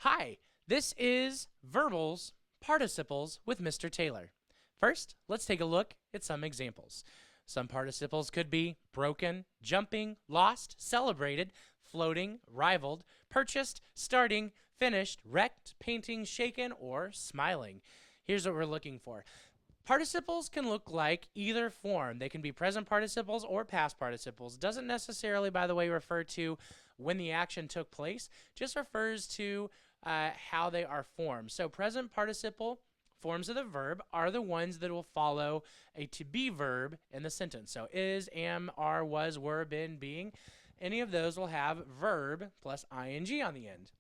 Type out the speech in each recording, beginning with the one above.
Hi, this is Verbals, Participles with Mr. Taylor. First, let's take a look at some examples. Some participles could be broken, jumping, lost, celebrated, floating, rivaled, purchased, starting, finished, wrecked, painting, shaken, or smiling. Here's what we're looking for. Participles can look like either form. They can be present participles or past participles. Doesn't necessarily, by the way, refer to when the action took place, just refers to how they are formed. So present participle forms of the verb are the ones that will follow a to be verb in the sentence. So is, am, are, was, were, been, being. Any of those will have verb plus ing on the end.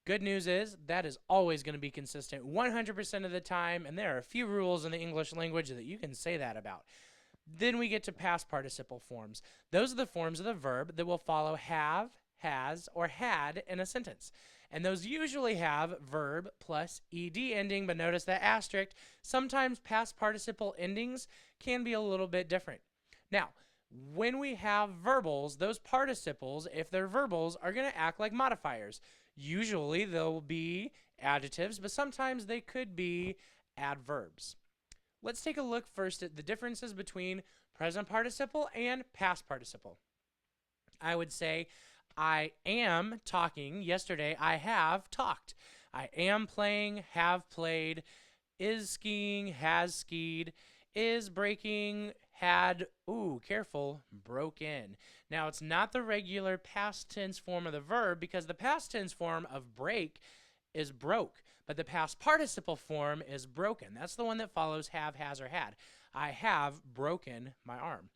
Good news is that is always going to be consistent 100% of the time, and there are a few rules in the English language that you can say that about. Then we get to past participle forms. Those are the forms of the verb that will follow have, has, or had in a sentence. And those usually have verb plus ed ending, but notice that asterisk. Sometimes past participle endings can be a little bit different. Now, when we have verbals, those participles, if they're verbals, are going to act like modifiers. Usually they'll be adjectives, but sometimes they could be adverbs. Let's take a look first at the differences between present participle and past participle. I would say I am talking. Yesterday I have talked. I am playing, have played, is skiing, has skied, is breaking, had, careful, broken. Now, it's not the regular past tense form of the verb because the past tense form of break is broke, but the past participle form is broken. That's the one that follows have, has, or had. I have broken my arm.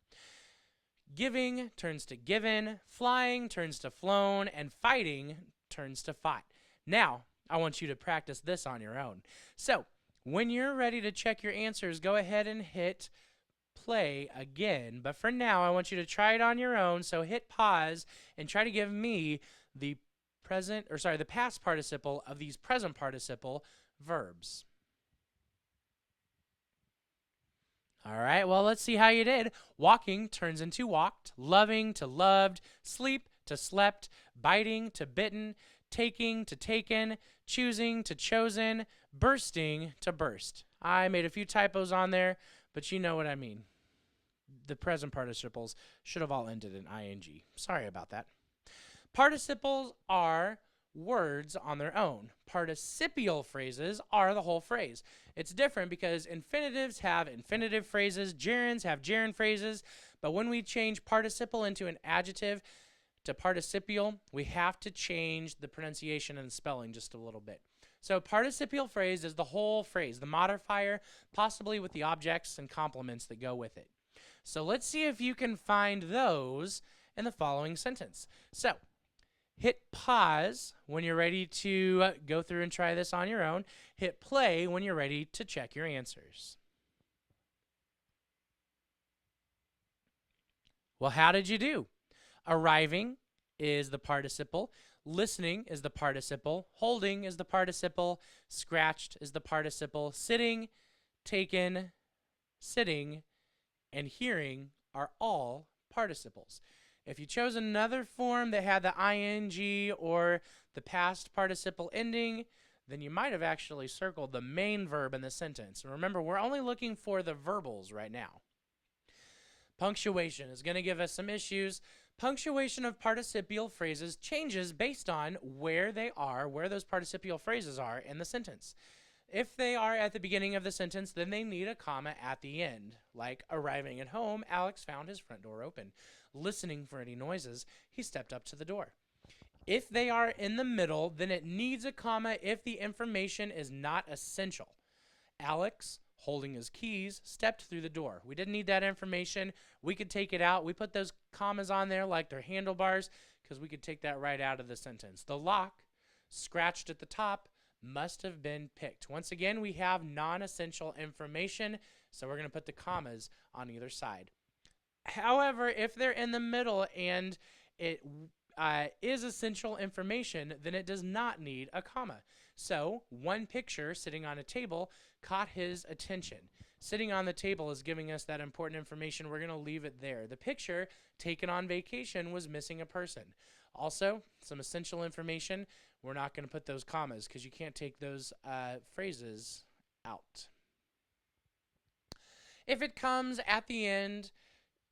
Giving turns to given, flying turns to flown, and fighting turns to fought. Now, I want you to practice this on your own. So, when you're ready to check your answers, go ahead and hit play again. But for now, I want you to try it on your own. So hit pause and try to give me the past participle of these present participle verbs. All right, well, let's see how you did. Walking turns into walked, loving to loved, sleep to slept, biting to bitten, taking to taken, choosing to chosen, bursting to burst. I made a few typos on there, but you know what I mean. The present participles should have all ended in ing. Sorry about that. Participles are words on their own. Participial phrases are the whole phrase. It's different because infinitives have infinitive phrases, gerunds have gerund phrases, but when we change participle into an adjective to participial, we have to change the pronunciation and spelling just a little bit. So participial phrase is the whole phrase, the modifier, possibly with the objects and complements that go with it. So let's see if you can find those in the following sentence. So hit pause when you're ready to go through and try this on your own. Hit play when you're ready to check your answers. Well, how did you do? Arriving is the participle. Listening is the participle. Holding is the participle. Scratched is the participle. Sitting, taken, sitting, and hearing are all participles. If you chose another form that had the ing or the past participle ending, then you might have actually circled the main verb in the sentence. Remember, we're only looking for the verbals right now. Punctuation is going to give us some issues. Punctuation of participial phrases changes based on where they are, where those participial phrases are in the sentence. If they are at the beginning of the sentence, then they need a comma at the end. Like arriving at home, Alex found his front door open. Listening for any noises, he stepped up to the door. If they are in the middle, then it needs a comma if the information is not essential. Alex, holding his keys, stepped through the door. We didn't need that information. We could take it out. We put those commas on there like they're handlebars because we could take that right out of the sentence. The lock, scratched at the top, must have been picked. Once again, we have non-essential information, so we're going to put the commas on either side. However, if they're in the middle and it is essential information, then it does not need a comma. So, one picture sitting on a table caught his attention. Sitting on the table is giving us that important information. We're going to leave it there. The picture taken on vacation was missing a person. Also, some essential information, we're not going to put those commas because you can't take those phrases out. If it comes at the end,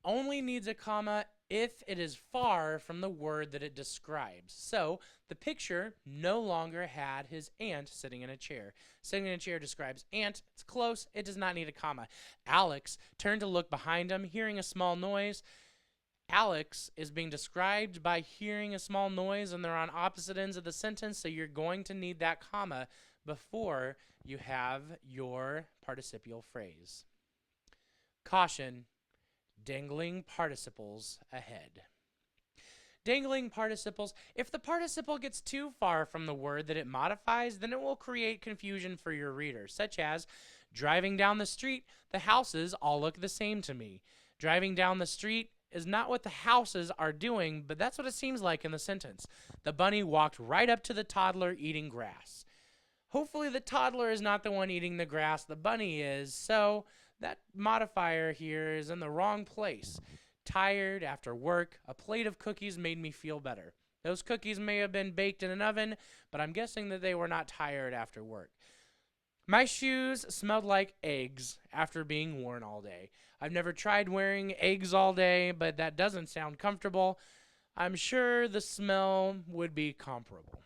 only needs a comma if it is far from the word that it describes. So the picture no longer had his aunt sitting in a chair. Sitting in a chair describes aunt. It's close. It does not need a comma. Alex turned to look behind him, hearing a small noise. Alex is being described by hearing a small noise, and they're on opposite ends of the sentence, so you're going to need that comma before you have your participial phrase. Caution, dangling participles ahead. Dangling participles, if the participle gets too far from the word that it modifies, then it will create confusion for your reader, such as driving down the street, the houses all look the same to me. Driving down the street is not what the houses are doing, but that's what it seems like in the sentence. The bunny walked right up to the toddler eating grass. Hopefully the toddler is not the one eating the grass, the bunny is, so that modifier here is in the wrong place. Tired after work, a plate of cookies made me feel better. Those cookies may have been baked in an oven, but I'm guessing that they were not tired after work. My shoes smelled like eggs after being worn all day. I've never tried wearing eggs all day, but that doesn't sound comfortable. I'm sure the smell would be comparable.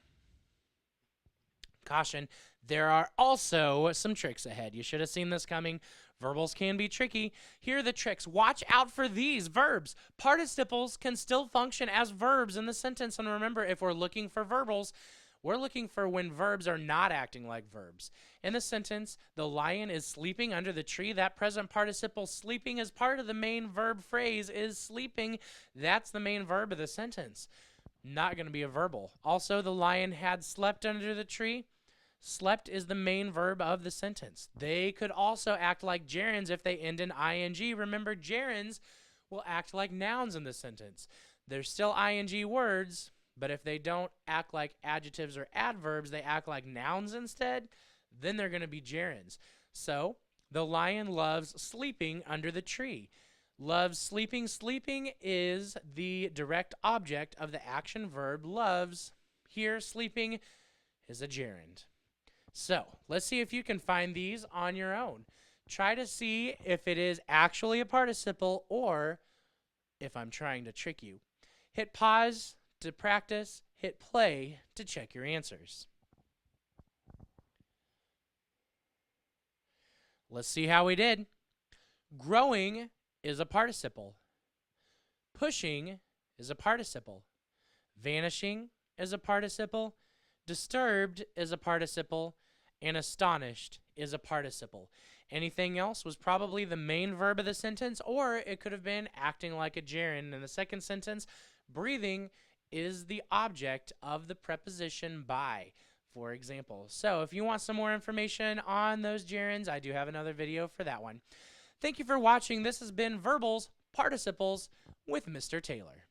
Caution, there are also some tricks ahead. You should have seen this coming. Verbals can be tricky. Here are the tricks. Watch out for these verbs. Participles can still function as verbs in the sentence. And remember, if we're looking for verbals, we're looking for when verbs are not acting like verbs. In the sentence, the lion is sleeping under the tree. That present participle sleeping is part of the main verb phrase is sleeping. That's the main verb of the sentence. Not going to be a verbal. Also, the lion had slept under the tree. Slept is the main verb of the sentence. They could also act like gerunds if they end in ing. Remember, gerunds will act like nouns in the sentence. They're still ing words, but if they don't act like adjectives or adverbs, they act like nouns instead, then they're going to be gerunds. So, the lion loves sleeping under the tree. Loves sleeping. Sleeping is the direct object of the action verb loves. Here, sleeping is a gerund. So, let's see if you can find these on your own. Try to see if it is actually a participle or if I'm trying to trick you. Hit pause to practice, hit play to check your answers. Let's see how we did. Growing is a participle. Pushing is a participle. Vanishing is a participle. Disturbed is a participle. And astonished is a participle. Anything else was probably the main verb of the sentence, or it could have been acting like a gerund. In the second sentence, breathing is the object of the preposition by, for example. So if you want some more information on those gerunds, I do have another video for that one. Thank you for watching. This has been Verbals, Participles with Mr. Taylor.